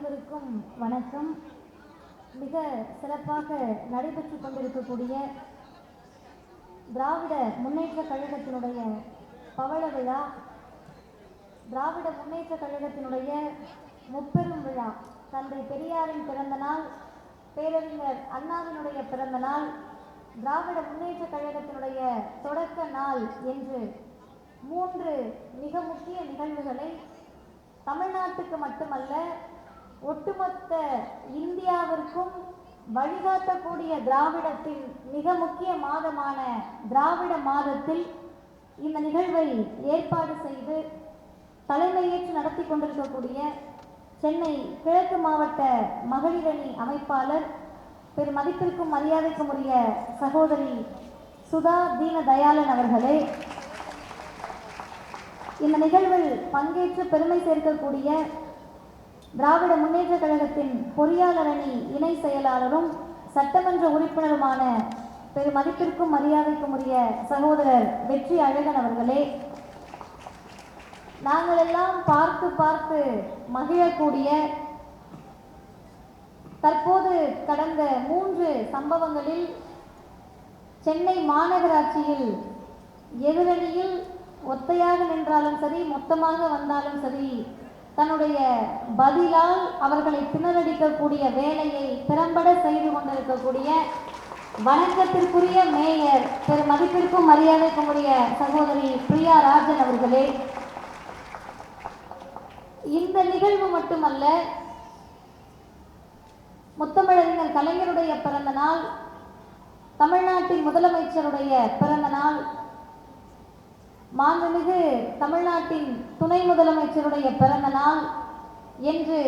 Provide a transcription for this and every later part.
அனைவருக்கும் வணக்கம். மிக சிறப்பாக நடைபெற்று கொண்டிருக்கக்கூடிய திராவிட முன்னேற்ற கழகத்தினுடைய பவள விழா, திராவிட முன்னேற்ற கழகத்தினுடைய முப்பெரும் விழா, தந்தை பெரியாரின் பிறந்த நாள், பேரறிஞர் அண்ணாவினுடைய பிறந்த நாள், திராவிட முன்னேற்ற கழகத்தினுடைய தொடக்க நாள் என்று 3 மிக முக்கிய நிகழ்வுகளை தமிழ்நாட்டுக்கு மட்டுமல்ல ஒட்டுமொத்த இந்தியாவிற்கும் வழிகாட்டக்கூடிய திராவிடத்தின் மிக முக்கிய மாதமான திராவிட மாதத்தில் இந்த நிகழ்வை ஏற்பாடு செய்து தலைமையேற்று நடத்தி கொண்டிருக்கக்கூடிய சென்னை கிழக்கு மாவட்ட மகளிரணி அமைப்பாளர் பெருமதிப்பிற்கும் மரியாதைக்கும் உரிய சகோதரி சுதா தீனதயாளன் அவர்களே, இந்த நிகழ்வில் பங்கேற்று பெருமை சேர்க்கக்கூடிய திராவிட முன்னேற்ற கழகத்தின் பொறியாளர் அணி இணை செயலாளரும் சட்டமன்ற உறுப்பினருமான பெருமதிப்பிற்கும் மரியாதைக்கும் உரிய சகோதரர் வெற்றி அழகன் அவர்களே, நாங்கள் எல்லாம் பார்த்து பார்த்து மகிழக்கூடிய தற்போது கடந்த 3 சம்பவங்களில் சென்னை மாநகராட்சியில் எதிரணியில் ஒத்தையாக நின்றாலும் சரி, மொத்தமாக வந்தாலும் சரி, தன்னுடைய பதிலால் அவர்களை திணறடிக்கக்கூடிய வேலையை திறம்பட செய்து கொண்டிருக்கக்கூடிய வணக்கத்திற்குரிய மேயர் பெருமதிப்பிற்கும் மரியாதைக்கும் உரிய சகோதரி பிரியா ராஜன் அவர்களே, இந்த நிகழ்வு மட்டுமல்ல, முத்தமிழறிஞர் கலைஞருடைய பிறந்த நாள், தமிழ்நாட்டின் முதலமைச்சருடைய பிறந்த நாள், மாண்புமிகு தமிழ்நாட்டின் துணை முதலமைச்சருடைய பிறந்த நாள் என்று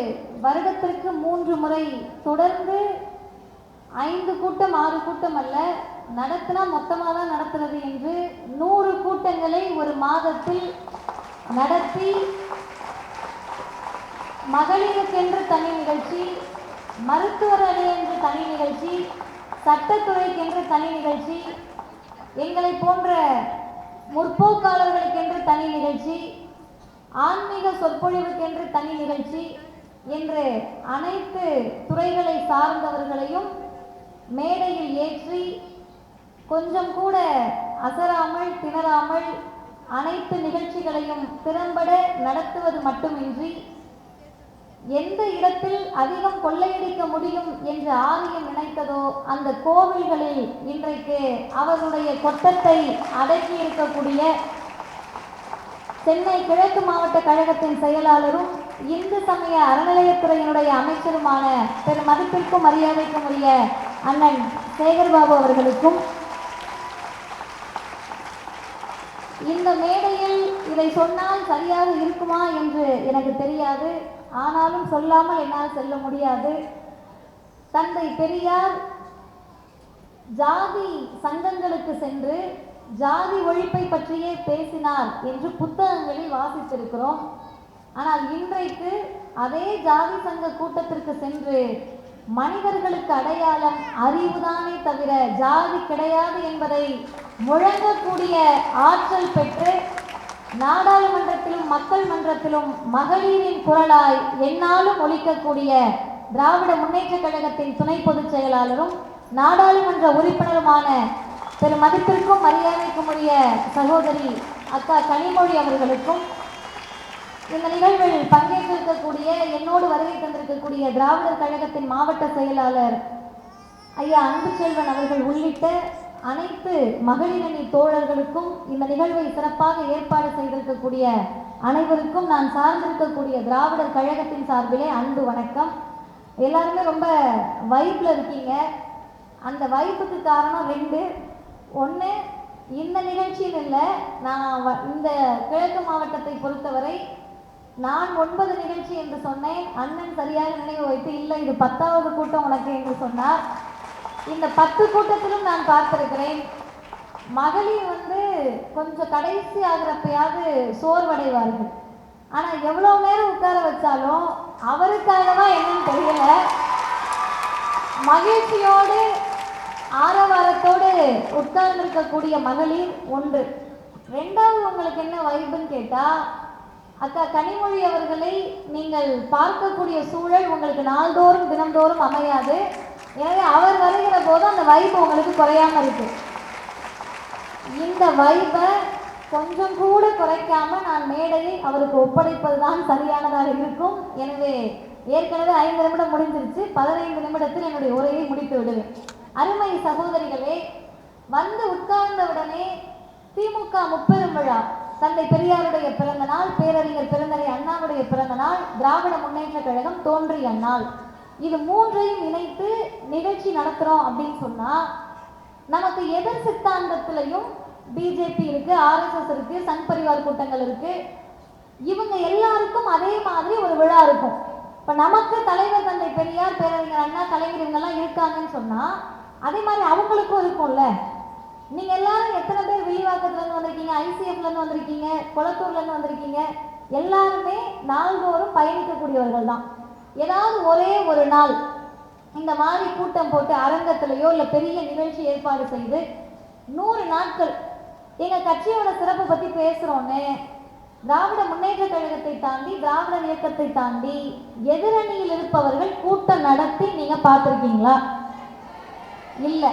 வருடத்திற்கு 3 முறை தொடர்ந்து 5 கூட்டம் 6 கூட்டம் அல்ல, நடத்தினா மொத்தமாக தான் நடத்துறது என்று 100 கூட்டங்களை ஒரு மாதத்தில் நடத்தி மகளிருக்கென்று தனி நிகழ்ச்சி, மருத்துவர் அணி என்று தனி நிகழ்ச்சி, சட்டத்துறைக்கென்று தனி நிகழ்ச்சி, எங்களை போன்ற முற்போக்காளர்களுக்கென்று தனி நிகழ்ச்சி, ஆன்மீக சொற்பொழிவுக்கென்று தனி நிகழ்ச்சி என்று அனைத்து துறைகளை சார்ந்தவர்களையும் மேடையில் ஏற்றி கொஞ்சம் கூட அசராமல் திணறாமல் அனைத்து நிகழ்ச்சிகளையும் திறம்பட நடத்துவது மட்டுமின்றி எந்த இடத்தில் அதிகம் கொள்ளையடிக்க முடியும் என்று ஆரியம் நினைத்ததோ அந்த கோவில்களில் இன்றைக்கு அவர்களுடைய கொட்டத்தை அடக்கி இருக்கக்கூடிய சென்னை கிழக்கு மாவட்ட கழகத்தின் செயலாளரும் இந்து சமய அறநிலையத்துறையினுடைய அமைச்சருமான பெருமதிப்பிற்கும் மரியாதைக்கும் உரிய அண்ணன் சேகர்பாபு அவர்களுக்கும், இந்த மேடையில் இதை சொன்னால் சரியாக இருக்குமா என்று எனக்கு தெரியாது, ஆனாலும் சொல்லாமல் என்னால் செல்ல முடியாது. தந்தை பெரியார் ஜாதி சங்கங்களுக்கு சென்று ஜாதி ஒழிப்பை பற்றியே பேசினார் என்று புத்தகங்களில் வாசித்திருக்கிறோம். ஆனால் இன்றைக்கு அதே ஜாதி சங்க கூட்டத்திற்கு சென்று மனிதர்களுக்கு அடையாளம் அறிவுதானே தவிர ஜாதி கிடையாது என்பதை முழங்கக்கூடிய ஆற்றல் பெற்று நாடாளுமன்றத்திலும் மக்கள் மன்றத்திலும் மகளிரின் குரலாய் எந்நாளும் ஒலிக்கக்கூடிய திராவிட முன்னேற்ற கழகத்தின் துணை பொதுச் செயலாளரும் நாடாளுமன்ற உறுப்பினருமான பெருமதிப்பிற்கும் மரியாதைக்கும் உரிய சகோதரி அக்கா கனிமொழி அவர்களுக்கும், இந்த நிகழ்வில் பங்கேற்றிருக்கக்கூடிய என்னோடு வருகை தந்திருக்கக்கூடிய திராவிடர் கழகத்தின் மாவட்ட செயலாளர் ஐயா அன்புச்செல்வன் அவர்கள் உள்ளிட்ட அனைத்து மகளிரணி தோழர்களுக்கும், இந்த நிகழ்வை சிறப்பாக ஏற்பாடு செய்திருக்கக்கூடிய அனைவருக்கும் நான் சார்ந்திருக்கக்கூடிய திராவிடர் கழகத்தின் சார்பிலே அன்பு வணக்கம். எல்லாருமே ரொம்ப வைப்பில் இருக்கீங்க. அந்த வைப்புக்கு காரணம் 2. 1, இந்த நிகழ்ச்சியில் இல்லை, நான் இந்த கிழக்கு மாவட்டத்தை பொறுத்தவரை நான் 9 நிகழ்ச்சி என்று சொன்னேன். அண்ணன் சரியாக நினைவு வைத்து இல்லை இது 10வது கூட்டம் உனக்கு என்று சொன்னார். இந்த 10 கூட்டத்திலும் நான் பார்த்திருக்கிறேன். மகளிர் கொஞ்சம் கடைசி ஆகிறப்பயாவது சோர்வடைவார்கள். ஆனால் எவ்வளோ நேரம் உட்கார வச்சாலும் அவருக்காகவா என்னன்னு தெரியல, மகிழ்ச்சியோடு ஆரவாரத்தோடு உட்கார்ந்திருக்கக்கூடிய மகளிர் 1. 2வது உங்களுக்கு என்ன வைப்புன்னு கேட்டால், அக்கா கனிமொழி அவர்களை நீங்கள் பார்க்கக்கூடிய சூழல் உங்களுக்கு நாள்தோறும் தினந்தோறும் அமையாது. எனவே அவர் வருகிற போது அந்த வைப்பு உங்களுக்கு குறையாம இருக்கு. இந்த வைப்பை கொஞ்சம் கூட குறைக்காம நான் மேடையை அவருக்கு ஒப்படைப்பதுதான் சரியானதாக இருக்கும். எனவே ஏற்கனவே 5 நிமிடம் முடிஞ்சிருச்சு. 15 நிமிடத்தில் என்னுடைய உரையை முடித்து விடுவேன். அருமை சகோதரிகளே, வந்து உட்கார்ந்தவுடனே திமுக முப்பெரும் விழா, தந்தை பெரியாருடைய பிறந்த நாள், பேரறிஞர் பெருந்தகை அண்ணாவுடைய பிறந்த நாள், திராவிட முன்னேற்ற கழகம் தோன்றிய நாள், இது மூன்றையும் இணைத்து நிகழ்ச்சி நடத்துறோம் அப்படின்னு சொன்னா நமக்கு எதிர் சித்தாந்தத்திலையும் பிஜேபி இருக்கு, ஆர்எஸ்எஸ் இருக்கு, சங் பரிவார் கூட்டங்கள் இருக்கு. இவங்க எல்லாருக்கும் அதே மாதிரி ஒரு விழா இருக்கும். இப்ப நமக்கு தலைவர் தந்தை பெரியார், பேரறிஞர் அண்ணா, கலைஞர் இவங்கெல்லாம் இருக்காங்கன்னு சொன்னா அதே மாதிரி அவங்களுக்கும் இருக்கும்ல. நீங்க எல்லாரும் எத்தனை பேர் வில்லிவாக்கத்துல இருந்து வந்திருக்கீங்க, ஐசிஎஃப்ல இருந்து வந்திருக்கீங்க, கொளத்தூர்ல இருந்து வந்திருக்கீங்க, எல்லாருமே நாள்தோறும் பயணிக்கக்கூடியவர்கள் தான். ஏதாவது ஒரே ஒரு நாள் இந்த மாதிரி கூட்டம் போட்டு அரங்கத்திலேயோ இல்லை பெரிய நிகழ்ச்சி ஏற்பாடு செய்து 100 நாட்கள் எங்க கட்சியோட சிறப்பை பத்தி பேசுறோன்னு திராவிட முன்னேற்ற கழகத்தை தாண்டி, திராவிடர் இயக்கத்தை தாண்டி எதிரணியில் இருப்பவர்கள் கூட்டம் நடத்தி நீங்க பார்த்துருக்கீங்களா? இல்லை.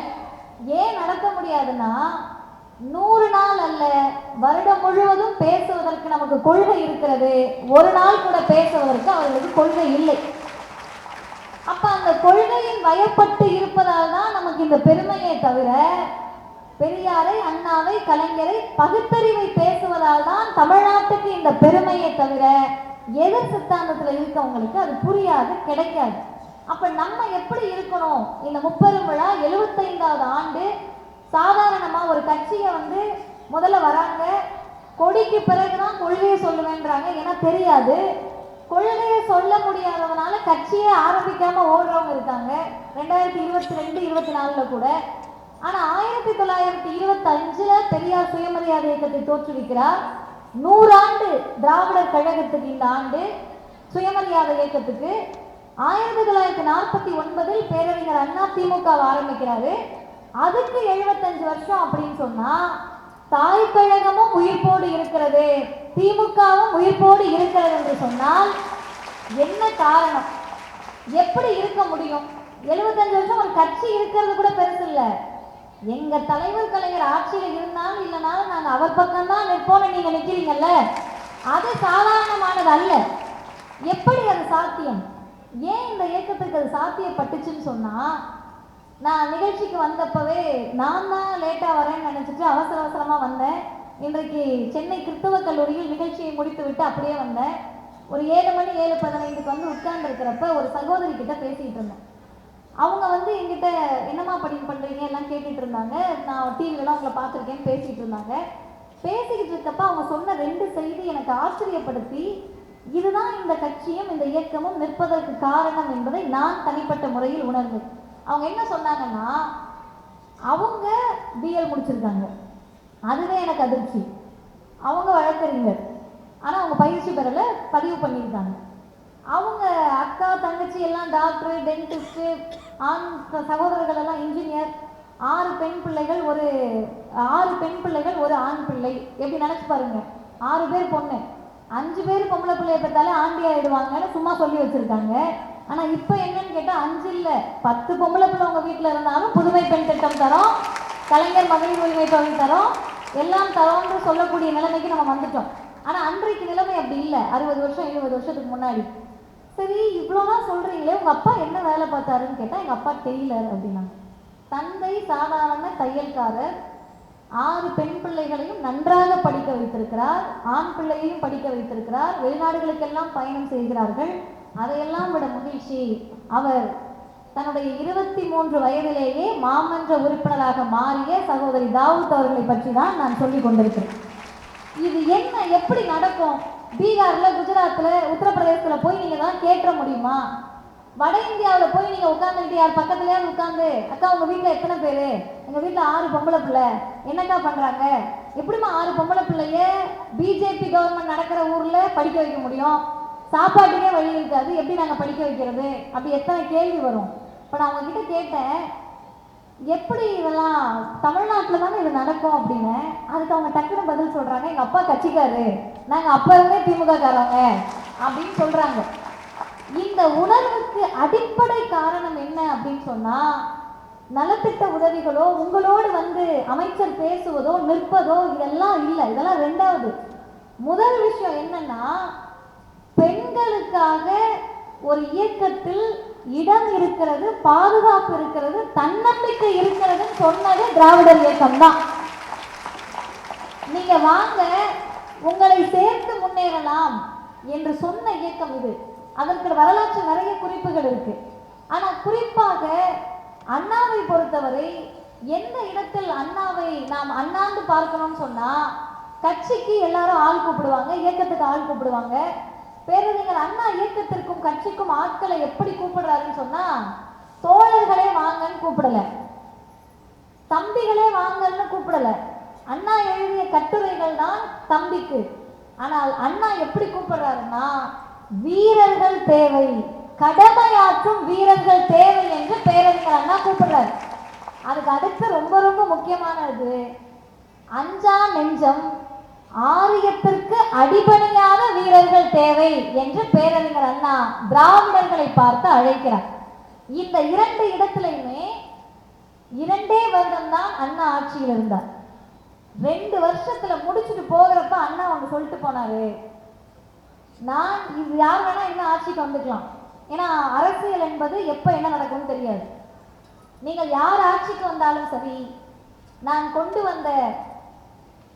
ஏன் நடத்த முடியாதுன்னா 100 நாள் அல்ல, வருடம் முழுவதும் பேசுவதற்கு நமக்கு கொள்கை இருக்கிறது. ஒரு நாள் கூட பேசுவதற்கு அவர்களுக்கு கொள்கை இல்லை. அப்ப அந்த கொள்கையின் வயப்பட்டு இருப்பதால் தான் நமக்கு இந்த பெருமையை தவிர, பெரியாரை, அண்ணாவை, கலைஞரை, பகுத்தறிவை பேசுவதால் தான் தமிழ்நாட்டுக்கு இந்த பெருமையை தவிர எதிர் சித்தாந்தத்தில் இருக்கவங்களுக்கு அது புரியாது, கிடைக்காது. அப்ப நம்ம எப்படி இருக்கணும்? இந்த முப்பெரும் விழா 75வது ஆண்டு. சாதாரணமா ஒரு கட்சியை முதல்ல வராங்க, கொடிக்கு பிறகுதான் கொள்கையை சொல்லுவேன்றாங்க. ஏன்னா தெரியாது, கொள்கையை சொல்ல முடியாதவனால கட்சியை ஆரம்பிக்காம ஓடுறவங்க இருக்காங்க 2022, 24 கூட. ஆனா 1925 பெரியார் சுயமரியாதை இயக்கத்தை தோற்றுவிக்கிறார். 100 ஆண்டு திராவிடர் கழகத்துக்கு இந்த ஆண்டு, சுயமரியாதை இயக்கத்துக்கு. 1949 பேரறிஞர் அண்ணா திமுக ஆரம்பிக்கிறாரு. அதுக்கு 75 வருஷம் அப்படின்னு சொன்னா தாய் கழகமும் உயிர்ப்போடு இருக்கிறது, திமுகவும் உயிர்ப்போடு இருக்கிறது என்று சொன்னால் என்ன காரணம்? எப்படி இருக்க முடியும்? 75 வருஷம் ஒரு கட்சி இருக்கிறது கூட பெருசு இல்லை. எங்க தலைவர் கலைஞர் ஆட்சியில் இருந்தாலும் இல்லைனாலும் நாங்கள் அவர் பக்கம்தான் நிற்போம்னு நீங்க நிற்கிறீங்கல்ல, அது சாதாரணமானது அல்ல. எப்படி அது சாத்தியம்? ஏன் இந்த இயக்கத்துக்கு அது சாத்தியப்பட்டுச்சுன்னு சொன்னா, நான் நிகழ்ச்சிக்கு வந்தப்பவே நான் தான் லேட்டாக வரேன்னு நினச்சிட்டு அவசர அவசரமாக வந்தேன். இன்றைக்கு சென்னை கிறிஸ்தவ கல்லூரியில் நிகழ்ச்சியை முடித்து விட்டு அப்படியே வந்தேன். ஒரு 7 மணி 7:15 உட்கார்ந்துருக்கிறப்ப ஒரு சகோதரி கிட்ட பேசிகிட்டு இருந்தேன். அவங்க என்கிட்ட என்னம்மா பண்ணுறீங்க எல்லாம் கேட்டுட்டு இருந்தாங்க. நான் டிவிலலாம் உங்களை பார்த்துருக்கேன்னு பேசிகிட்டு இருந்தாங்க. பேசிக்கிட்டு இருக்கப்ப அவங்க சொன்ன 2 செய்தி எனக்கு ஆச்சரியப்படுத்தி, இதுதான் இந்த கட்சியும் இந்த இயக்கமும் நிற்பதற்கு காரணம் என்பதை நான் தனிப்பட்ட முறையில் உணர்ந்தேன். அவங்க என்ன சொன்னாங்கன்னா, அவங்க பிஎல் முடிச்சிருக்காங்க, அதுவே எனக்கு அதிர்ச்சி. அவங்க வழக்கறிஞர், ஆனால் அவங்க பயிற்சி பெறல, பதிவு பண்ணியிருக்காங்க. அவங்க அக்கா தங்கச்சி எல்லாம் டாக்டரு, டென்டிஸ்ட்டு, ஆண் சகோதரர்கள் எல்லாம் இன்ஜினியர், 6 பெண் பிள்ளைகள், ஒரு ஆண் பிள்ளை. எப்படி நினச்சி பாருங்க, 6 பேர் பொண்ணு, 5 பேர் பொம்பளை பிள்ளைய பெற்றாலே ஆண்டி ஆயிடுவாங்கன்னு சும்மா சொல்லி வச்சிருக்காங்க. ஆனால் இப்போ என்னன்னு கேட்டால் 5 இல்லை 10 பொம்பளை பிள்ளை உங்கள் வீட்டில் இருந்தாலும் புதுமை பெண் திட்டம் தரோம், கலைஞர் மகளிர் உரிமை தொகை தரோம், எல்லாம் தரோம்னு சொல்லக்கூடிய நிலைமைக்கு நம்ம வந்துட்டோம். ஆனால் அன்றைக்கு நிலைமை அப்படி இல்லை. 60 வருஷம் 70 வருஷத்துக்கு முன்னாடி. சரி, இவ்வளோதான் சொல்கிறீங்களே, உங்கள் அப்பா என்ன வேலை பார்த்தாருன்னு கேட்டால் எங்கள் அப்பா டெய்லர் அப்படின்னாங்க. தந்தை சாதாரண தையல்காரர், 6 பெண் பிள்ளைகளையும் நன்றாக படிக்க வைத்திருக்கிறார், ஆண் பிள்ளையையும் படிக்க வைத்திருக்கிறார், வெளிநாடுகளுக்கெல்லாம் பயணம் செய்கிறார்கள். அதையெல்லாம் விட மகிழ்ச்சி, அவர் தன்னுடைய 23 வயதிலேயே மாமன்ற உறுப்பினராக மாறிய சகோதரி தாவூத் அவர்களை பற்றி தான் நான் சொல்லி கொண்டிருக்கிறேன். இது என்ன, எப்படி நடக்கும்? பீகாரில், குஜராத்தில், உத்தரப்பிரதேசத்தில் போய் நீங்கள் தான் கேட்ட முடியுமா? வட இந்தியாவில் போய் நீங்கள் உட்காந்துக்கிட்டு யார் பக்கத்துலேயாவது உட்காந்து, அக்கா உங்கள் வீட்டில் எத்தனை பேர்? எங்கள் வீட்டில் 6 பொம்பளை பிள்ளை, என்னக்கா பண்ணுறாங்க? எப்படிமா 6 பொம்பளை பிள்ளைய பிஜேபி கவர்மெண்ட் நடக்கிற ஊரில் படிக்க வைக்க முடியும்? சாப்பாட்டுக்கே வழி இருக்காது, எப்படி நாங்கள் படிக்க வைக்கிறது? அப்படி எத்தனை கேள்வி வரும். இப்போ நான் உங்ககிட்ட கேட்டேன், எப்படி இதெல்லாம் தமிழ்நாட்டில் தானே இது நடக்கும் அப்படின்னு. அதுக்கு அவங்க டக்குன்னு பதில் சொல்றாங்க, எங்க அப்பா கட்சிக்காரு, நாங்க அப்ப இருந்தே திமுக காரங்க அப்படின்னு சொல்றாங்க. இந்த உணர்வுக்கு அடிப்படை காரணம் என்ன அப்படின்னு சொன்னா, நலத்திட்ட உதவிகளோ உங்களோடு வந்து அமைச்சர் பேசுவதோ நிற்பதோ இதெல்லாம் இல்லை. இதெல்லாம் ரெண்டாவது. முதல் விஷயம் என்னன்னா, பெண்களுக்காக ஒரு இயக்கத்தில் இடம் இருக்கிறது, பாதுகாப்பு இருக்கிறது, தன்னம்பிக்கை இருக்கிறது சொன்னது திராவிடர் இயக்கம் தான். நீங்க வாங்க உங்களை சேர்த்து முன்னேறலாம் என்று சொன்ன இயக்கம் இது. அதற்கு வரலாற்று நிறைய குறிப்புகள் இருக்கு. ஆனா குறிப்பாக அண்ணாவை பொறுத்தவரை எந்த இடத்தில் அண்ணாவை நாம் அண்ணாந்து பார்க்கணும்னு சொன்னா, கட்சிக்கு எல்லாரும் ஆள் கூப்பிடுவாங்க, இயக்கத்துக்கு ஆள் கூப்பிடுவாங்க. பேரறிஞர் அண்ணா இயக்கத்திற்கும் கட்சிக்கும் ஆட்களை எப்படி கூப்பிடுறாருன்னு சொன்னா, தோழர்களே வாங்கன்னு கூப்பிடல, தம்பிகளே வாங்கன்னு கூப்பிடல. அண்ணா எழுதிய கட்டுரைகள் தான் தம்பிக்கு. ஆனால் அண்ணா எப்படி கூப்பிடுறாருன்னா, வீரர்கள் தேவை, கடமையாற்றும் வீரர்கள் தேவை என்று பேரறிஞர் அண்ணா கூப்பிடுறாரு. அதுக்கு அடுத்து ரொம்ப ரொம்ப முக்கியமானது, அஞ்சா நெஞ்சம், ஆரியத்திற்கு அடிபணியாத வீரர்கள் தேவை என்று பேரறிஞர் அண்ணா திராவிடர்களை பார்த்து அழைக்கிறார். இந்த இரண்டு இடத்திலையுமே 2 வருடம் தான் அண்ணா ஆட்சியில் இருந்தார். 2 வருஷத்துல முடிச்சுட்டு போகிறப்ப அண்ணா அவங்க சொல்லிட்டு போனாரு, நான் இது யார் வேணா இன்னும் ஆட்சிக்கு வந்துக்கலாம், ஏன்னா அரசியல் என்பது எப்ப என்ன நடக்கும்னு தெரியாது. நீங்கள் யார் ஆட்சிக்கு வந்தாலும் சரி, நான் கொண்டு வந்த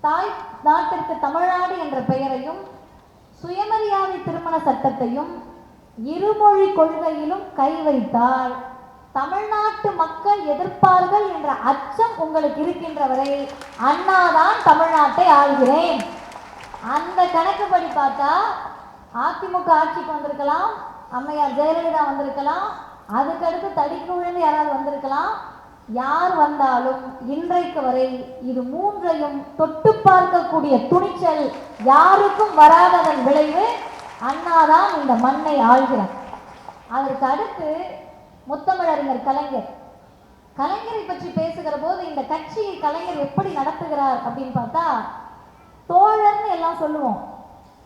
தாய் நாட்டிற்கு தமிழ்நாடு என்ற பெயரையும் சுயமரியாதை திருமண சட்டத்தையும் இருமொழி கொள்கையிலும் கை வைத்தால் தமிழ்நாட்டு மக்கள் எதிர்ப்பார்கள் என்ற அச்சம் உங்களுக்கு இருக்கின்ற வரை அண்ணாதான் தமிழ்நாட்டை ஆள்கிறேன். அந்த கணக்குப்படி பார்த்தா அதிமுக ஆட்சிக்கு வந்திருக்கலாம், அம்மையார் ஜெயலலிதா வந்திருக்கலாம், அதுக்கடுத்து தடிக்கு விழுந்து யாராவது வந்திருக்கலாம். யார் வந்தாலும் இன்றைக்கு வரை இது மூன்றையும் தொட்டு பார்க்கக்கூடிய துணிச்சல் யாருக்கும் வராததன் விளைவு அண்ணாதான் இந்த மண்ணை ஆள்கிறார். அதற்கு அடுத்து முத்தமிழறிஞர் கலைஞர். கலைஞரை பற்றி பேசுகிற போது இந்த கட்சியை கலைஞர் எப்படி நடத்துகிறார் அப்படின்னு பார்த்தா, தோழர்னு எல்லாம் சொல்லுவோம்.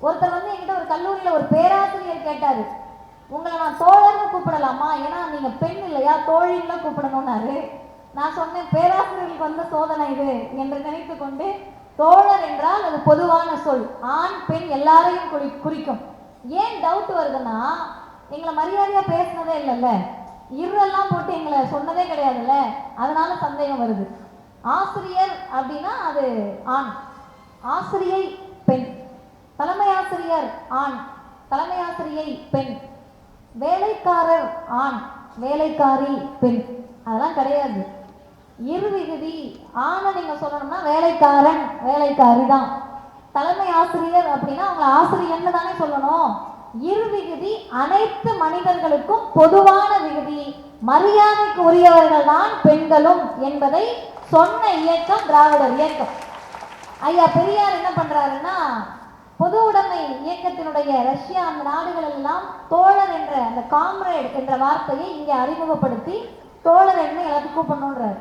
ஒருத்தர் வந்து என்கிட்ட ஒரு கல்லூரியில் ஒரு பேராசிரியர் கேட்டாரு, உங்களை நான் தோழர்னு கூப்பிடலாமா, ஏன்னா நீங்க பெண் இல்லையா, தோழின்லாம் கூப்பிடணும்னாரு. நான் சொன்னேன், பேராசிரியர்களுக்கு வந்த சோதனை இது என்று நினைத்து கொண்டு, தோழர் என்றால் அது பொதுவான சொல், ஆண் பெண் எல்லாரையும் குறிக்கும். ஏன் டவுட் வருதுன்னா, எங்களை மரியாதையா பேசினதே இல்லைல்ல, இருளெல்லாம் போட்டு எங்களை சொன்னதே கிடையாதுல்ல, அதனால சந்தேகம் வருது. ஆசிரியர் அப்படின்னா அது ஆண், ஆசிரியை பெண், தலைமை ஆசிரியர் ஆண், தலைமை ஆசிரியை பெண், வேலைக்காரர் ஆண், வேலைக்காரி பெண், அதெல்லாம் கிடையாது. இருவிகுதி ஆணை நீங்க சொல்லணும்னா வேலைக்காரன் வேலைக்காரி தான். தலைமை ஆசிரியர் அப்படின்னா அவங்க ஆசிரியர்னு தானே சொல்லணும். இருவிகுதி அனைத்து மனிதர்களுக்கும் பொதுவான விகுதி, மரியாதைக்கு உரியவர்கள் தான் பெண்களும் என்பதை சொன்ன இயக்கம் திராவிடர் இயக்கம். ஐயா பெரியார் என்ன பண்றாருன்னா, பொது உடைமை இயக்கத்தினுடைய ரஷ்யா அந்த நாடுகள் எல்லாம் தோழர் என்ற அந்த காம்ரேட் என்ற வார்த்தையை இங்கே அறிமுகப்படுத்தி தோழர் என்ன எல்லாத்தையும் கூப்பிடணுன்றார்.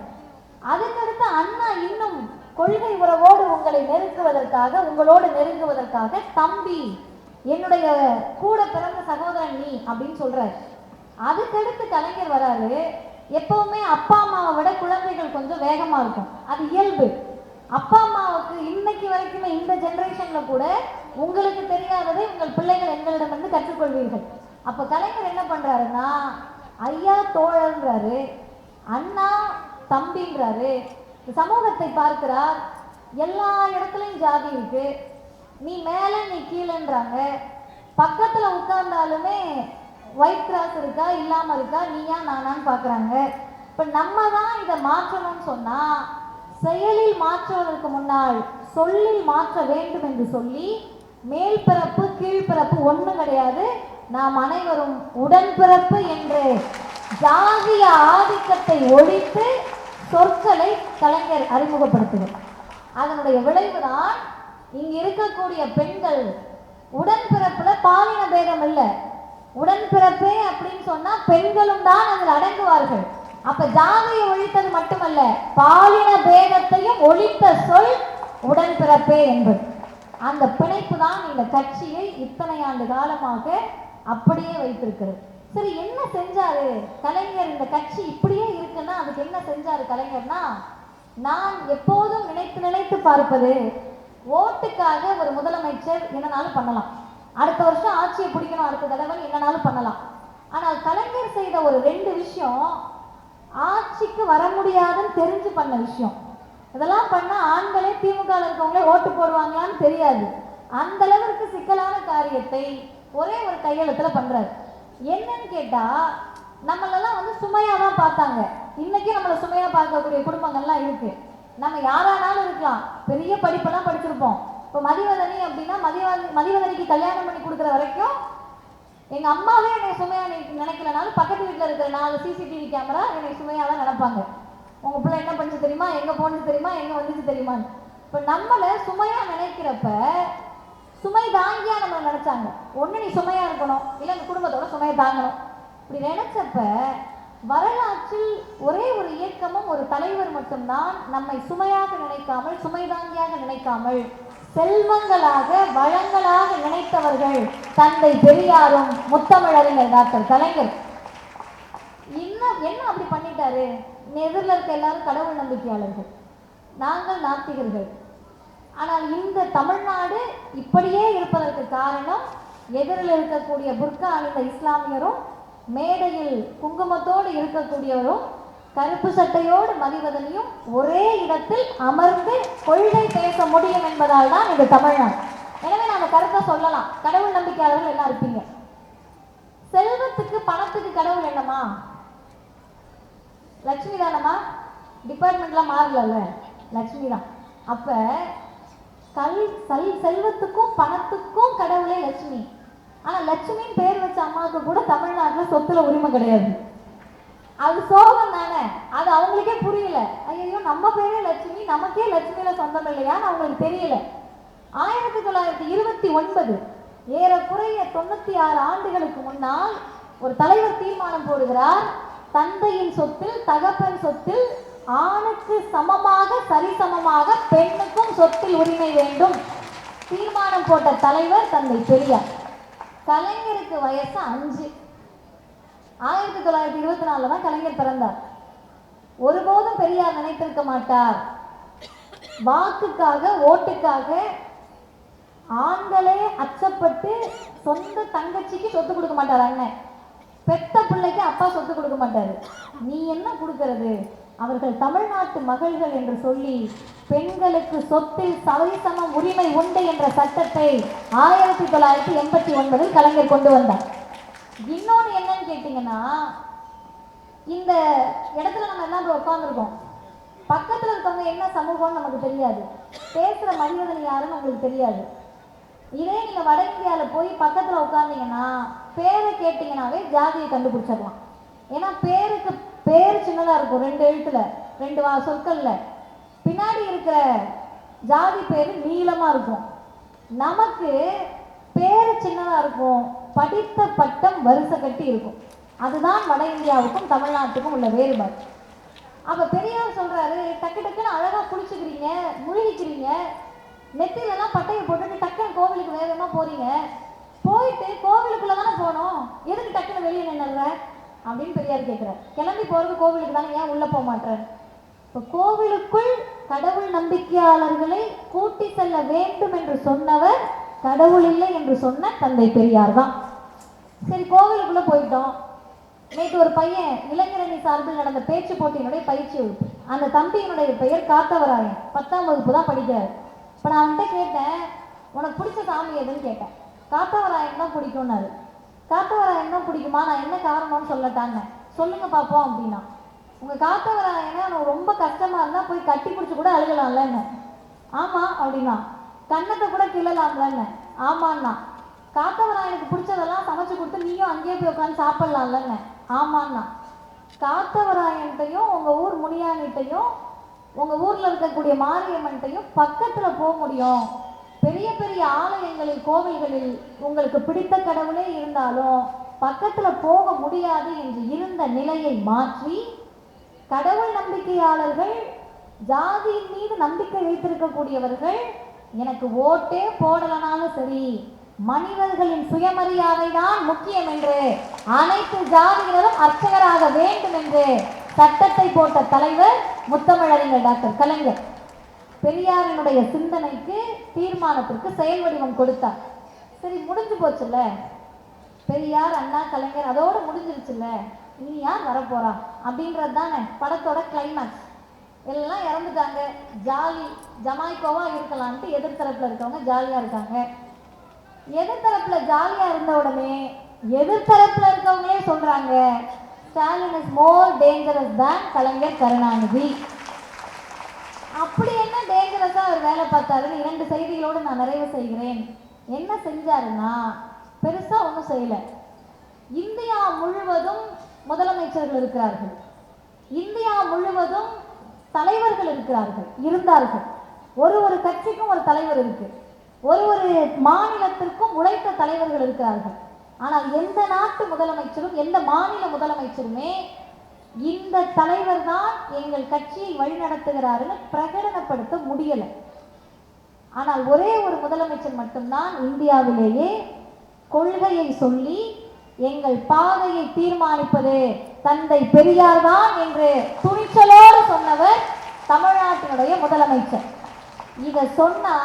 அதுக்கடுத்து அண்ணா இன்னும் கொள்கை உறவோடு உங்களை நெருங்குவதற்காக, உங்களோடு நெருங்குவதற்காக தம்பி, என்னுடைய கூட பிறந்த சகோதரன் நீ அப்படின்னு சொல்றாரு. அதுக்கடுத்து கலைஞர் வராரு. எப்பவுமே அப்பா அம்மாவை விட குழந்தைகள் கொஞ்சம் வேகமா இருக்கும், அது இயல்பு. அப்பா அம்மாவுக்கு இன்னைக்கு வரைக்குமே இந்த ஜெனரேஷன்ல கூட உங்களுக்கு தெரியாததை உங்கள் பிள்ளைகள் எங்களிடம் வந்து கற்றுக்கொள்வீர்கள். அப்ப கலைஞர் என்ன பண்றாருன்னா, ஐயா தோழன்றாரு, அண்ணா தம்பின்றாரு. சமூகத்தை பார்க்கிறார், எல்லா இடத்துலையும் ஜாதி இருக்கு, நீ மேல நீ கீழேன்றாங்க, பக்கத்துல உட்கார்ந்தாலுமே ஒயிட் கிராஸ் இருக்கா இல்லாம இருக்கா, நீயா நானான்னு பாக்குறாங்க. இப்ப நம்ம தான் இதை மாற்றணும்னு சொன்னா, செயலில் மாற்றுவதற்கு முன்னால் சொல்லில் மாற்ற வேண்டும் என்று சொல்லி, மேல் பிறப்பு கீழ்பிறப்பு ஒண்ணு கிடையாது, நாம் அனைவரும் உடன்பிறப்பு என்று ஜாதிய ஆதிக்கத்தை ஒழித்து சொற்களை கலைஞர் அறிமுகப்படுத்துகிறார். அதனுடைய விளைவுதான் இங்க இருக்கக்கூடிய பெண்கள் உடன்பிறப்புல பாலின பேதம் இல்லை, உடன்பிறப்பே அப்படின்னு சொன்னா பெண்களும் தான் அதில் அடங்குவார்கள். அப்ப ஜாதியை ஒழித்தது மட்டுமல்ல, பாலின பேதத்தையும் ஒழித்த சொல் உடன்பிறப்பே என்பது. அந்த பிணைப்பு தான் இந்த கட்சியை இத்தனை ஆண்டு காலமாக அப்படியே வைத்திருக்கிறது. சரி, என்ன செஞ்சாரு கலைஞர்? இந்த கட்சி இப்படியே இருக்குன்னா அதுக்கு என்ன செஞ்சாரு கலைஞர்னா, நான் எப்போதும் நினைத்து நினைத்து பார்ப்பது, ஓட்டுக்காக ஒரு முதலமைச்சர் என்னனாலும் பண்ணலாம், அடுத்த வருஷம் ஆட்சியை பிடிக்கணும், அடுத்த தடவை என்னனாலும் பண்ணலாம். ஆனால் கலைஞர் செய்த ஒரு 2 விஷயம் ஆட்சிக்கு வர முடியாதுன்னு தெரிஞ்சு பண்ண விஷயம். இதெல்லாம் பண்ணா ஆண்களே திமுக இருக்கவங்களே ஓட்டு போடுவாங்களான்னு தெரியாது. அந்த அளவிற்கு சிக்கலான காரியத்தை ஒரே ஒரு கையெழுத்துல பண்றாரு. என்னன்னு கேட்டா, நம்மளெல்லாம் வந்து சுமையா தான் பார்த்தாங்க. இன்னைக்கு நம்மளை சுமையா பார்க்கக்கூடிய குடும்பங்கள்லாம் இருக்கு. நம்ம யாரானாலும் இருக்கலாம், பெரிய படிப்பெல்லாம் படிச்சிருப்போம். இப்போ மதிவதனி அப்படின்னா மதிவதனிக்கு கல்யாணம் பண்ணி கொடுக்குற வரைக்கும் எங்க அம்மாவே என்னை சுமையா நினைக்கலனாலும் பக்கத்து வீட்டில் இருக்கிற 4 CCTV கேமரா என்னை சுமையா தான் நினைப்பாங்க. உங்க பிள்ளை என்ன பண்ணுச்சு தெரியுமா, எங்க போனது தெரியுமா, எங்க வந்துச்சு தெரியுமான்னு. இப்போ நம்மளை சுமையா நினைக்கிறப்ப சுமை தாங்கியா நம்ம நினைச்சாங்க. ஒண்ணு நீ சுமையா இருக்கணும், இல்லை அந்த குடும்பத்தோட சுமையை தாங்கணும். இப்படி நினைச்சப்ப வரலாற்றில் ஒரே ஒரு இயக்கமும் ஒரு தலைவர் மட்டும்தான் நம்மை சுமையாக நினைக்காமல், சுமை தாங்கியாக நினைக்காமல், செல்வங்களாக வளங்களாக நினைத்தவர்கள் தந்தை பெரியாரும் முத்தமிழறிஞர் டாக்டர் கலைஞர். இன்னும் என்ன அப்படி பண்ணிட்டாரு? எதிரில் இருக்க எல்லாரும் கடவுள் நம்பிக்கையாளர்கள், நாங்கள் நாத்திகர்கள். ஆனால் இந்த தமிழ்நாடு இப்படியே இருப்பதற்கு காரணம், எதிரில் இருக்கக்கூடிய புர்கா அணிந்த இஸ்லாமியரும், மேடையில் குங்குமத்தோடு இருக்கக்கூடியவரும், கருப்பு சட்டையோடு மதிவதனியும் ஒரே இடத்தில் அமர்ந்து கொள்கை பேச முடியும் என்பதால் தான் இது தமிழ்நாடு. எனவே நாம கருத்தை சொல்லலாம். கடவுள் நம்பிக்கையாளர்கள் என்ன இருப்பீங்க? செல்வத்துக்கு பணத்துக்கு கடவுள் என்னமா? லட்சுமி தானம்மா? டிபார்ட்மெண்ட்லாம் மாறல, லட்சுமி தான். அப்ப செல்வத்துக்கும் பணத்துக்கும் கடவுளே லட்சுமி. ஆனா லட்சுமின்னு பேர் வச்ச அம்மாவுக்கு கூட தமிழ்நாட்டில் சொத்துல உரிமை கிடையாது. அது சோகம் தானே, அது அவங்களுக்கே புரியல. ஐயோ, நம்ம பேரே லட்சுமி, நமக்கே லட்சுமியில சொந்தம் இல்லையான்னு அவங்களுக்கு தெரியல. 1929 ஏறக்குறைய 96 ஆண்டுகளுக்கு முன்னால் ஒரு தலைவர் தீர்மானம் போடுகிறார். தந்தையின் சொத்தில், தகப்பன் சொத்தில் ஆணுக்கு சமமாக சரிசமமாக பெண்ணுக்கும் சொத்தில் உரிமை வேண்டும் தீர்மானம் போட்ட தலைவர் தந்தை பெரியார். கலைஞருக்கு வயசு 5. 1924 தான் கலைஞர் பிறந்தார். ஒருபோதும் பெரியார் நினைத்திருக்க மாட்டார், வாக்குக்காக ஓட்டுக்காக ஆண்களே அச்சப்பட்டு சொந்த தங்கச்சிக்கு சொத்து கொடுக்க மாட்டார். அண்ணன் பெத்த பிள்ளைக்கு அப்பா சொத்து கொடுக்க மாட்டாரு. நீ என்ன கொடுக்கிறது? அவர்கள் தமிழ்நாட்டு மகள்கள் என்று சொல்லி பெண்களுக்கு சொத்தில் சரிசம உரிமை உண்டு என்ற சட்டத்தை 1989 கலைஞர் கொண்டு வந்தார். இன்னொன்று என்னன்னு கேட்டீங்கன்னா, இந்த இடத்துல நம்ம எல்லாம் உட்காந்துருக்கோம், பக்கத்தில் இருக்கவங்க என்ன சமூகம்னு நமக்கு தெரியாது, பேசுகிற மனிதன் யாருன்னு உங்களுக்கு தெரியாது. இதே நீங்கள் வட இந்தியாவில் போய் பக்கத்தில் உட்காந்தீங்கன்னா பேரை கேட்டிங்கன்னாவே ஜாதியை கண்டுபிடிச்சிடலாம். ஏன்னா பேர் சின்னதாக இருக்கும், 2 எழுத்துல 2 சொற்கள்ல. பின்னாடி இருக்கிற ஜாதி பேர் நீளமாக இருக்கும். நமக்கு பேர் சின்னதாக இருக்கும், படித்த பட்டம் வரிசை கட்டி இருக்கும். அதுதான் வட இந்தியாவுக்கும் தமிழ்நாட்டுக்கும் உள்ள வேறுபாடு. அப்போ பெரியார் சொல்கிறாரு, டக்கு டக்குன்னு அழகாக குளிச்சுக்கிறீங்க, முழுகிக்கிறீங்க, நெத்திலெல்லாம் பட்டையை போட்டுட்டு டக்குன்னு கோவிலுக்கு வேகமாக போகிறீங்க, போயிட்டு கோவிலுக்குள்ளே தானே போகணும், எதுக்கு டக்குன்னு வெளியே நின்னுற அப்படின்னு பெரியார் கேட்குறார். கிளம்பி போகிறது கோவிலுக்கு தானே, ஏன் உள்ளே போக மாட்டேன்? இப்போ கோவிலுக்குள் கடவுள் நம்பிக்கையாளர்களை கூட்டி செல்ல வேண்டும் என்று சொன்னவர் கடவுள் இல்லை என்று சொன்ன தந்தை பெரியார் தான். சரி, கோவிலுக்குள்ளே போயிட்டோம். நேற்று ஒரு பையன் இளைஞரணி சார்பில் நடந்த பேச்சு போட்டியினுடைய பயிற்சி வகுப்பு. அந்த தம்பியினுடைய பெயர் காத்தவராயன், 10ஆம் வகுப்பு தான் படிக்கிறார். இப்போ நான் அவன்கிட்ட கேட்டேன், உனக்கு பிடிச்ச சாமி எதுன்னு கேட்டேன். காத்தவராயன் தான் பிடிக்கும்னாரு. காத்தவராயன் தான் பிடிக்குமா? நான் என்ன காரணம்னு சொல்லட்டான்னு. சொல்லுங்க பார்ப்போம் அப்படின்னா. உங்கள் காத்தவராயனை அவனுக்கு ரொம்ப கஷ்டமாக இருந்தால் போய் கட்டி பிடிச்சி கூட அழுகலாம்லன்னு. ஆமாம் அப்படின்னா. கண்ணத்தை கூட கிள்ளலாம்லன்னு. ஆமான்னா. காத்தவராயனுக்கு பிடிச்சதெல்லாம் சமைச்சு கொடுத்து நீயும் அங்கேயே போய் உட்காந்து சாப்பிட்லாம்லன்னு. ஆமான்னா. காத்தவராயன்ட்டையும் உங்கள் ஊர் முனியானிட்டையும் உங்கள் ஊரில் இருக்கக்கூடிய மாரியம்மன்ட்டையும் பக்கத்தில் போக முடியும். பெரிய பெரிய ஆலயங்களில் கோவில்களில் உங்களுக்கு பிடித்த கடவுளே இருந்தாலும் பக்கத்தில் போக முடியாது என்று இருந்த நிலையை மாற்றி கடவுள் நம்பிக்கையாளர்கள், ஜாதியின் மீது நம்பிக்கை வைத்திருக்கக்கூடியவர்கள் எனக்கு ஓட்டே போடலனாலும் சரி, மனிதர்களின் சுயமரியாதை தான் முக்கியம் என்று அனைத்து ஜாதியினரும் அர்ச்சகராக வேண்டும் என்று சட்டத்தை போட்ட தலைவர் முத்தமிழறிஞர் டாக்டர் கலைஞர். பெரியாரினுடைய சிந்தனைக்கு, தீர்மானத்திற்கு செயல் வடிவம் கொடுத்தார். சரி, முடிஞ்சு போச்சுல்ல, பெரியார், அண்ணா, கலைஞர் அதோடு முடிஞ்சிருச்சுல்ல, இனி யார் வரப்போறா அப்படின்றது தானே படத்தோட கிளைமேக்ஸ். எல்லாம் இறந்துட்டாங்க, ஜாலி ஜமாய்க்கோவா இருக்கலான்ட்டு எதிர்த்தரப்புல இருக்கவங்க ஜாலியா இருக்காங்க. எதிர்த்தரப்புல ஜாலியா இருந்த உடனே எதிர்த்தரப்புல இருக்கவங்களே சொல்றாங்க, ஸ்டாலின் இஸ் மோர் டேஞ்சரஸ் தான் கலைஞர் கருணாநிதி. அப்படி என்ன டேஞ்சரஸா அவர் வேலை பார்த்தாருன்னு 2 செய்திகளோடு நான் நிறைவு செய்கிறேன். என்ன செஞ்சாருன்னா, பெருசா ஒன்றும் செய்யல. இந்தியா முழுவதும் முதலமைச்சர்கள் இருக்கிறார்கள், இந்தியா முழுவதும் தலைவர்கள் இருந்தார்கள். ஒரு கட்சிக்கும் ஒரு தலைவர் இருக்கு, ஒரு மாநிலத்திற்கும் உழைத்த தலைவர்கள் இருக்கிறார்கள். ஆனால் எந்த நாட்டு முதலமைச்சரும், எந்த மாநில முதலமைச்சருமே இந்த தலைவர் தான் எங்கள் கட்சியை வழிநடத்துகிறாருன்னு பிரகடனப்படுத்த முடியலை. ஆனால் ஒரே ஒரு முதலமைச்சர் மட்டும்தான் இந்தியாவிலேயே கொள்கையை சொல்லி எங்கள் பாதையை தீர்மானிப்பது தந்தை பெரியார் தான் என்று துணிச்சலோடு சொன்னவர் தமிழ்நாட்டினுடைய முதலமைச்சர். இதை சொன்னா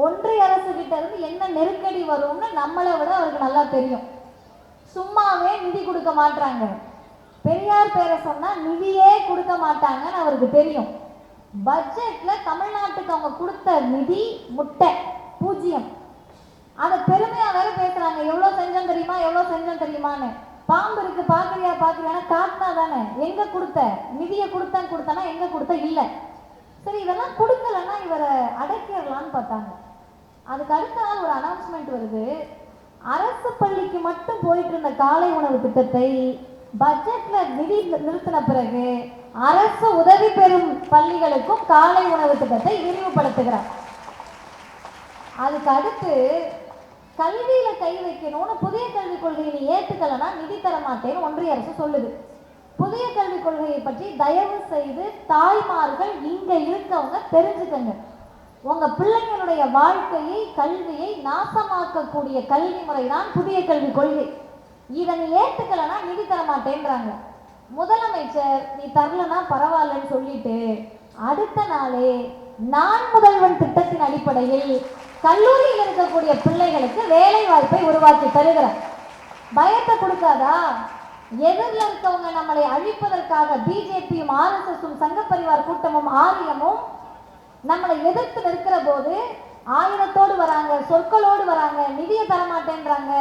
ஒன்றிய அரசு கிட்ட இருந்து என்ன நெருக்கடி வரும்னு நம்மளை விட அவருக்கு நல்லா தெரியும். சும்மாவே நிதி கொடுக்க மாட்டாங்க, பெரியார் பேரை சொன்னா நிதியே கொடுக்க மாட்டாங்கன்னு அவருக்கு தெரியும். பட்ஜெட்ல தமிழ்நாட்டுக்கு அவங்க கொடுத்த நிதி முட்டை 0. அதை பெருமையா வேற பேசுறாங்க, எவ்வளவு செஞ்சோம் தெரியுமா, எவ்வளவு செஞ்சோம் தெரியுமான்னு. பாம்பு இருக்கு பாக்குறியா காட்டினா தானே, எங்க கொடுத்த நிதியை கொடுத்தனா எங்க கொடுத்த இல்ல. சரி, இதெல்லாம் கொடுக்கலன்னா இவரை அடக்கிடலான்னு பார்த்தாங்க. அதுக்கு அடுத்த நாள் ஒரு அனௌன்ஸ்மெண்ட் வருது, அரசு பள்ளிக்கு மட்டும் போயிட்டு இருந்த காலை உணவு திட்டத்தை பட்ஜெட்ல நிதி நிறுத்தின பிறகு அரசு உதவி பெறும் பள்ளிகளுக்கும் காலை உணவு திட்டத்தை விரிவுபடுத்துகிறார். அதுக்கு அடுத்து கல்வியில கை வைக்கணும்னு புதிய கல்விக் கொள்கையை நீ ஏற்றுக்கலன்னா நிதி தர மாட்டேன்னு ஒன்றிய அரசு சொல்லுது. புதிய கல்விக் கொள்கையை பற்றி தயவு செய்து தாய்மார்கள் இங்க இருக்கவங்க தெரிஞ்சுக்கங்க. உங்க பிள்ளைங்களுடைய வாழ்க்கையை, கல்வியை நாசமாக்கக்கூடிய கல்வி முறைதான் புதிய கல்விக் கொள்கை. இதை நீ ஏற்றுக்கலன்னா நிதி தர மாட்டேன்றாங்க. முதலமைச்சர் நீ தரலன்னா பரவாயில்லன்னு சொல்லிட்டு அடுத்த நாளே நான் முதல்வன் திட்டத்தின் அடிப்படையில் கல்லூரியில் இருக்கக்கூடிய பிள்ளைகளுக்கு வேலை வாய்ப்பை உருவாக்கி தருகிறார். பயத்தை கொடுக்காதா? எதிரில் இருக்கவங்க நம்மளை அழிப்பதற்காக பிஜேபியும் ஆர்எஸ்எஸும் சங்க பரிவார் கூட்டமும் ஆரியமும் நம்மளை எதிர்த்து நிற்கிற போது ஆயுதத்தோடு வராங்க, சொற்களோடு வராங்க, நிதியை தரமாட்டேன்றாங்க.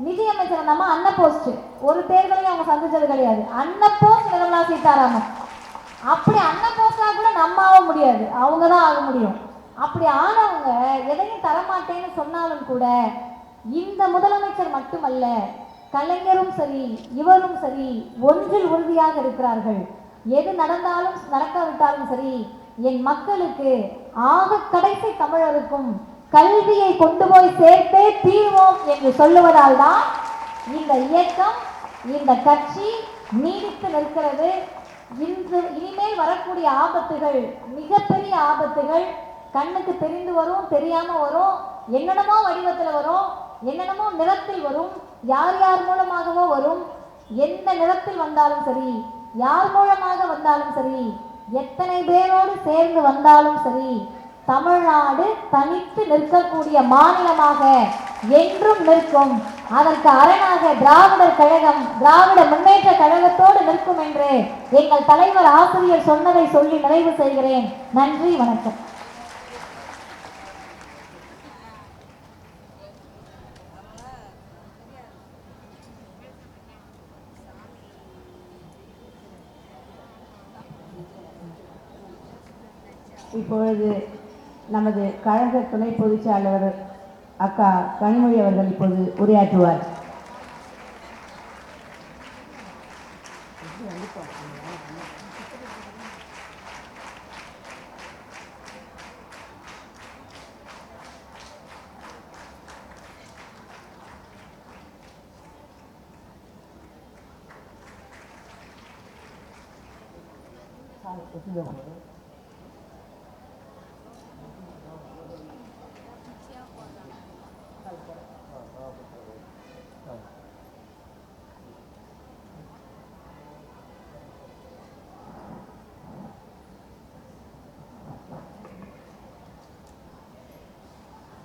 நிதியமைச்சர் நம்ம அன்ன போஸ்ட் ஒரு தேர்தலையும் அவங்க சந்திச்சது கிடையாது. அன்ன போஸ்ட் நிர்மலா சீதாராமன். அப்படி அன்ன போஸ்டா கூட நம்ம ஆக முடியாது, அவங்க தான் ஆக முடியும். அப்படி ஆனவங்க எதையும் தரமாட்டேன்னு சொன்னாலும் கூட இந்த முதலமைச்சர் மட்டுமல்ல, கலைஞரும் சரி இவரும் சரி ஒன்றில் உறுதியாக இருக்கிறார்கள். எது நடந்தாலும் நடக்காவிட்டாலும் சரி, என் மக்களுக்கு ஆக கடைசி தமிழருக்கும் கல்வியை கொண்டு போய் சேர்த்தே தீர்வோம் என்று சொல்லுவதால் தான் இந்த இயக்கம், இந்த கட்சி நீடித்து நிற்கிறது. இனிமேல் வரக்கூடிய ஆபத்துகள் மிகப்பெரிய ஆபத்துகள். கண்ணுக்கு தெரிந்து வரும், தெரியாம வரும், என்னென்னமோ வடிவத்தில் வரும், என்னென்னமோ நிறத்தில் வரும், யார் யார் மூலமாகவோ வரும். எந்த நிறத்தில் வந்தாலும் சரி, யார் மூலமாக வந்தாலும் சரி, எத்தனை பேரோடு சேர்ந்து வந்தாலும் சரி, தமிழ்நாடு தனித்து நிற்கக்கூடிய மாநிலமாக என்றும் நிற்கும். அதற்கு அரணாக திராவிடர் கழகம், திராவிட முன்னேற்ற கழகத்தோடு நிற்கும் என்று எங்கள் தலைவர் ஆசிரியர் சொன்னதை சொல்லி நிறைவு செய்கிறேன். நன்றி, வணக்கம். இப்பொழுது நமது கழக துணை பொதுச்செயலாளர் அக்கா கனிமொழி அவர்கள் இப்போது உரையாற்றுவார்.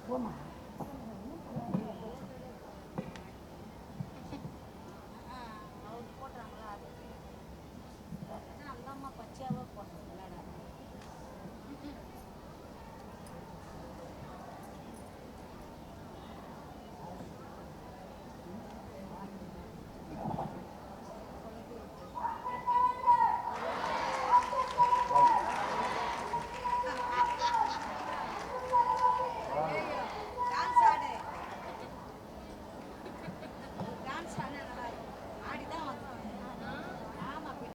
போமா